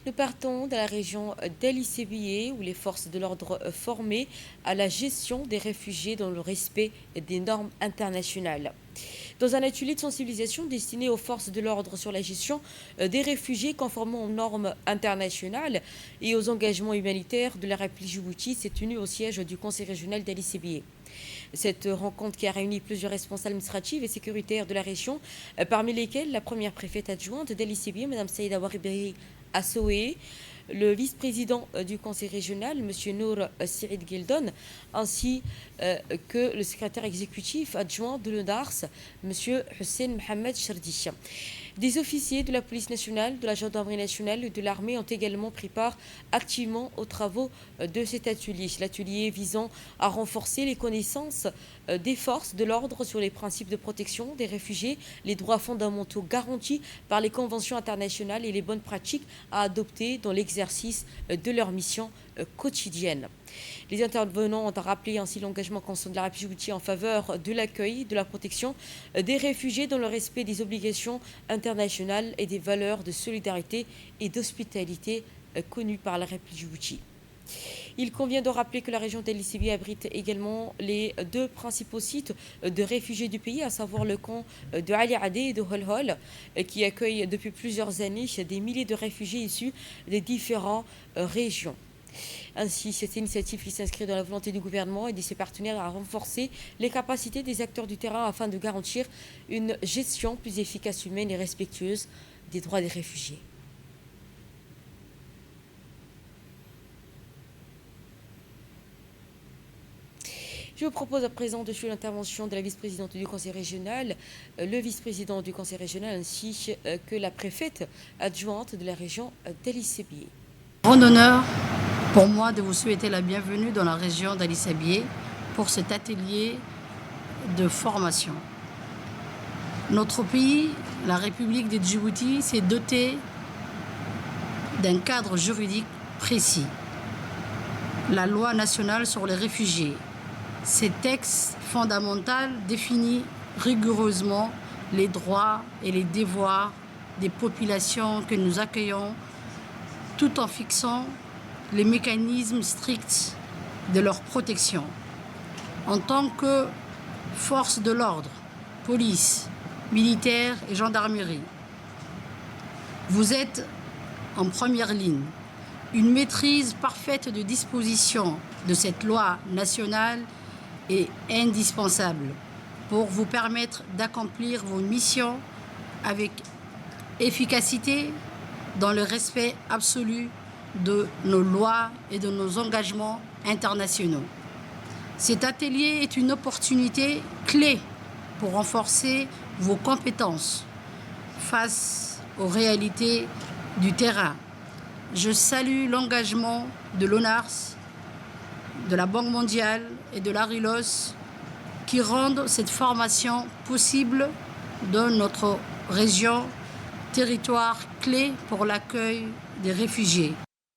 Nous partons de la région d'Ali où les forces de l'ordre formées à la gestion des réfugiés dans le respect des normes internationales. Dans un atelier de sensibilisation destiné aux forces de l'ordre sur la gestion des réfugiés conformément aux normes internationales et aux engagements humanitaires de la République Djibouti, s'est tenu au siège du Conseil régional d'Ali. Cette rencontre qui a réuni plusieurs responsables administratifs et sécuritaires de la région, parmi lesquels la première préfète adjointe d'Ali, Mme Saïda Wariberi Assoé, le vice-président du conseil régional, M. Nour Sirid Gildon, ainsi que le secrétaire exécutif adjoint de l'ONARS, M. Hussein Mohamed Chardi. Des officiers de la police nationale, de la gendarmerie nationale et de l'armée ont également pris part activement aux travaux de cet atelier. L'atelier visant à renforcer les connaissances des forces de l'ordre sur les principes de protection des réfugiés, les droits fondamentaux garantis par les conventions internationales et les bonnes pratiques à adopter dans l'exercice de leur mission quotidienne. Les intervenants ont rappelé ainsi l'engagement constant de la République en faveur de l'accueil, de la protection des réfugiés dans le respect des obligations internationales et des valeurs de solidarité et d'hospitalité connues par la République Djibouti. Il convient de rappeler que la région d'El-Lissibi abrite également les deux principaux sites de réfugiés du pays, à savoir le camp de Ali Adé et de Holhol, qui accueille depuis plusieurs années des milliers de réfugiés issus des différentes régions. Ainsi, cette initiative qui s'inscrit dans la volonté du gouvernement et de ses partenaires à renforcer les capacités des acteurs du terrain afin de garantir une gestion plus efficace, humaine et respectueuse des droits des réfugiés. Je vous propose à présent de suivre l'intervention de la vice-présidente du conseil régional, le vice-président du conseil régional ainsi que la préfète adjointe de la région d'El-Lissibi. Grand honneur pour moi de vous souhaiter la bienvenue dans la région d'Ali-Sabié pour cet atelier de formation. Notre pays, la République de Djibouti, s'est doté d'un cadre juridique précis. La loi nationale sur les réfugiés. Ces textes fondamentaux définissent rigoureusement les droits et les devoirs des populations que nous accueillons, tout en fixant les mécanismes stricts de leur protection. En tant que force de l'ordre, police, militaire et gendarmerie, vous êtes en première ligne. Une maîtrise parfaite de disposition de cette loi nationale est indispensable pour vous permettre d'accomplir vos missions avec efficacité dans le respect absolu de nos lois et de nos engagements internationaux. Cet atelier est une opportunité clé pour renforcer vos compétences face aux réalités du terrain. Je salue l'engagement de l'ONARS, de la Banque mondiale et de l'ARILOS qui rendent cette formation possible dans notre région, territoire clé pour l'accueil des réfugiés.